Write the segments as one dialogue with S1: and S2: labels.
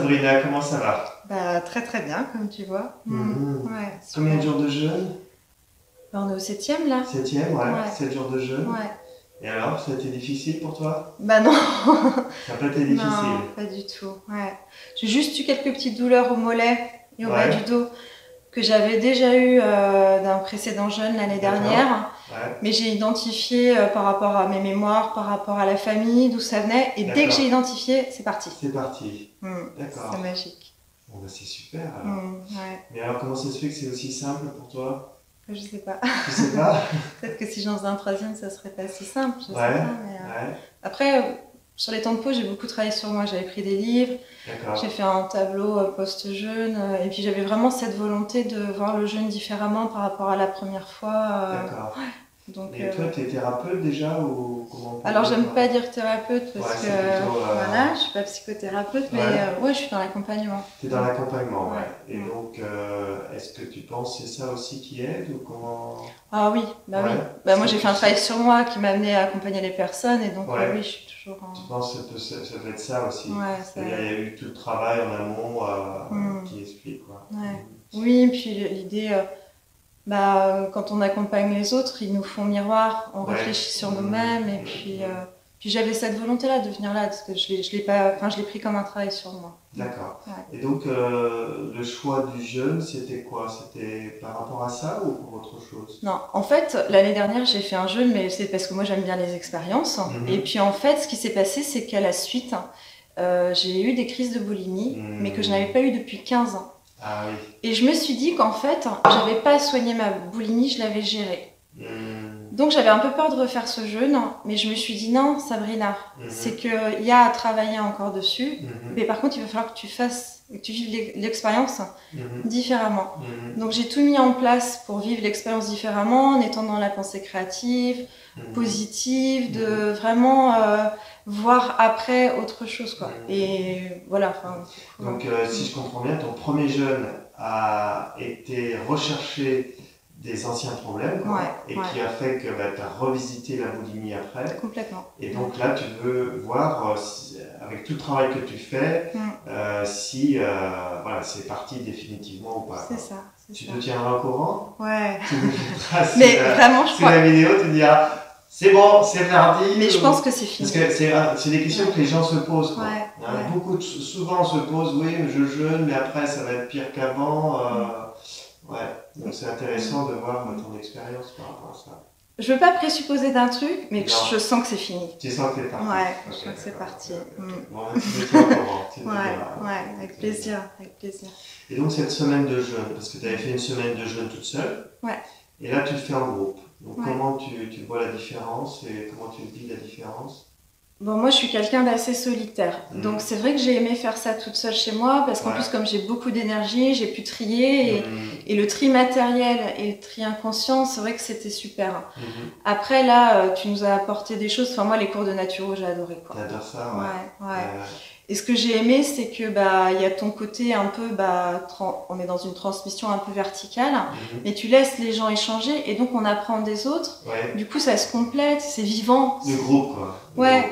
S1: Sabrina, comment ça va?
S2: Bah, très très bien, comme tu vois. Ouais,
S1: Combien de
S2: super.
S1: jours de jeûne?
S2: Bah, on est au septième là.
S1: Septième, ouais,
S2: Ouais,
S1: 7 jours de jeûne.
S2: ouais.
S1: Et alors, ça a été difficile pour toi?
S2: Bah non,
S1: Ça n'a pas été difficile.
S2: non, pas du tout. Ouais. J'ai juste eu quelques petites douleurs au mollet et au bas du
S1: Ouais,
S2: dos que j'avais déjà eu d'un précédent jeûne l'année
S1: d'accord.
S2: dernière.
S1: Ouais,
S2: Mais j'ai identifié par rapport à mes mémoires, par rapport à la famille, d'où ça venait. Et dès que j'ai
S1: d'accord.
S2: identifié, c'est parti.
S1: C'est parti.
S2: C'est
S1: D'accord.
S2: magique.
S1: Bon, bah, c'est super alors.
S2: Ouais.
S1: Mais alors, comment ça se fait que c'est aussi simple pour toi?
S2: Je sais pas.
S1: Tu sais pas?
S2: Peut-être que si j'en faisais un troisième, ça serait pas si simple. Je sais
S1: Ouais,
S2: pas. Mais,
S1: ouais,
S2: après, sur les temps de pause, j'ai beaucoup travaillé sur moi. J'avais pris des livres, j'ai
S1: d'accord.
S2: fait un tableau post-jeûne, et puis j'avais vraiment cette volonté de voir le jeûne différemment par rapport à la première fois.
S1: D'accord.
S2: Donc,
S1: Et toi, tu es thérapeute déjà ou comment on peut
S2: alors
S1: dire?
S2: j'aime pas dire thérapeute
S1: Ouais,
S2: parce que
S1: c'est plutôt.
S2: voilà, je suis pas psychothérapeute, mais
S1: Ouais.
S2: ouais, je suis dans l'accompagnement.
S1: Tu es dans l'accompagnement, ouais.
S2: Ouais.
S1: Et donc, est-ce que tu penses que c'est ça aussi qui aide ou comment?
S2: Ah oui, bah oui.
S1: Ouais.
S2: Bah moi j'ai fait un travail sur moi qui m'a amené à accompagner les personnes et donc
S1: Ouais.
S2: oui, je suis toujours en...
S1: Tu penses que ça peut être ça aussi?
S2: Ouais,
S1: C'est-à-dire, il y a eu tout le travail en amont qui explique, quoi.
S2: Ouais. Oui, puis l'idée, bah, quand on accompagne les autres, ils nous font miroir, on
S1: Ouais.
S2: réfléchit sur nous-mêmes et puis j'avais cette volonté-là de venir là parce que je l'ai pas, enfin je l'ai pris comme un travail sur moi.
S1: D'accord.
S2: Ouais.
S1: Et donc, le choix du jeûne, c'était quoi? C'était par rapport à ça ou pour autre chose?
S2: Non, en fait, l'année dernière, j'ai fait un jeûne, mais c'est parce que moi j'aime bien les expériences. Et puis en fait, ce qui s'est passé, c'est qu'à la suite, j'ai eu des crises de boulimie, mais que je n'avais pas eu depuis 15 ans.
S1: Ah oui.
S2: Et je me suis dit qu'en fait, j'avais pas soigné ma boulimie, je l'avais gérée. Donc j'avais un peu peur de refaire ce jeûne, mais je me suis dit non, Sabrina, c'est qu'il y a à travailler encore dessus, mais par contre il va falloir que tu fasses, que tu vives l'expérience différemment. Donc j'ai tout mis en place pour vivre l'expérience différemment, en étant dans la pensée créative, positive, de vraiment voir après autre chose, quoi. Et voilà.
S1: Donc si je comprends bien, ton premier jeûne a été recherché des anciens problèmes, quoi, et qui a fait que tu as revisité la boulimie après.
S2: Complètement.
S1: Et donc là, tu veux voir, avec tout le travail que tu fais, si voilà, c'est parti définitivement ou pas.
S2: C'est ça.
S1: Tu te tiendras au courant?
S2: Ouais.
S1: Tu nous diras
S2: Mais vraiment, je
S1: crois. la vidéo, tu diras, c'est bon, c'est parti.
S2: Mais je pense que c'est fini.
S1: Parce que c'est des questions que les gens se posent, quoi.
S2: Ouais.
S1: Souvent on se pose, oui, je jeûne, mais après ça va être pire qu'avant. Ouais, donc c'est intéressant de voir ton expérience par rapport à ça.
S2: Je veux pas présupposer d'un truc, mais je sens que c'est fini.
S1: Tu sens que c'est parti?
S2: Ouais, je sens que c'est parti.
S1: Bon, tu me tiens au courant.
S2: Ouais, avec plaisir, avec plaisir.
S1: Et donc cette semaine de jeûne, parce que tu avais fait une semaine de jeûne toute seule.
S2: Ouais.
S1: Et là tu le fais en groupe. Donc comment tu vois la différence et comment tu vis la différence?
S2: Bon, moi je suis quelqu'un d'assez solitaire, donc c'est vrai que j'ai aimé faire ça toute seule chez moi, parce qu'en plus comme j'ai beaucoup d'énergie, j'ai pu trier, et le tri matériel et le tri inconscient, c'est vrai que c'était super. Après là, tu nous as apporté des choses, enfin moi les cours de naturo j'ai adoré, quoi.
S1: T'adores ça?
S2: Ouais. Et ce que j'ai aimé, c'est que il y a ton côté un peu, on est dans une transmission un peu verticale, mais tu laisses les gens échanger et donc on apprend des autres. Du coup, ça se complète, c'est vivant.
S1: Le groupe, quoi.
S2: Ouais.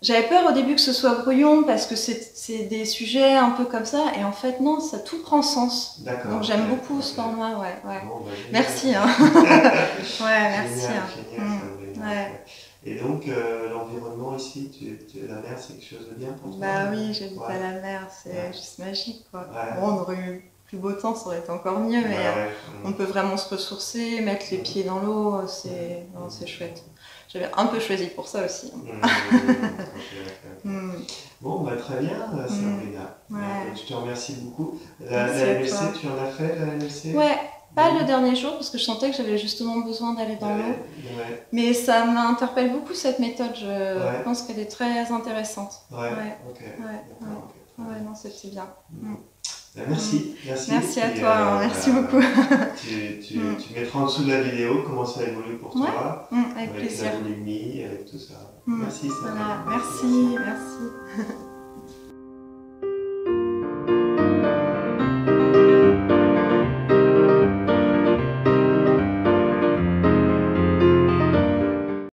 S2: J'avais peur au début que ce soit brouillon parce que c'est des sujets un peu comme ça, et en fait non, ça tout prend sens.
S1: D'accord.
S2: Donc j'aime beaucoup ce format, ouais.
S1: Bon,
S2: merci. Merci.
S1: Génial. Et donc, l'environnement ici, la mer, c'est quelque chose de bien pour toi?
S2: Bah oui, j'habite à la mer, c'est juste magique, quoi. Bon, on aurait eu plus beau temps, ça aurait été encore mieux, mais on peut vraiment se ressourcer, mettre les pieds dans l'eau, c'est chouette. J'avais un peu choisi pour ça aussi.
S1: Bon, très bien, Sabrina. Je te remercie beaucoup. La LLC, tu en as fait, la LLC?
S2: Ouais. Pas le dernier jour, parce que je sentais que j'avais justement besoin d'aller dans l'eau. Mais ça m'interpelle beaucoup cette méthode, je pense qu'elle est très intéressante.
S1: Ouais,
S2: non, c'était bien.
S1: Merci.
S2: Merci à toi, merci beaucoup.
S1: Tu mettras en dessous de la vidéo comment ça évolue pour toi,
S2: avec plaisir.
S1: la boulimie, avec tout ça. Merci, Sarah.
S2: Voilà, merci.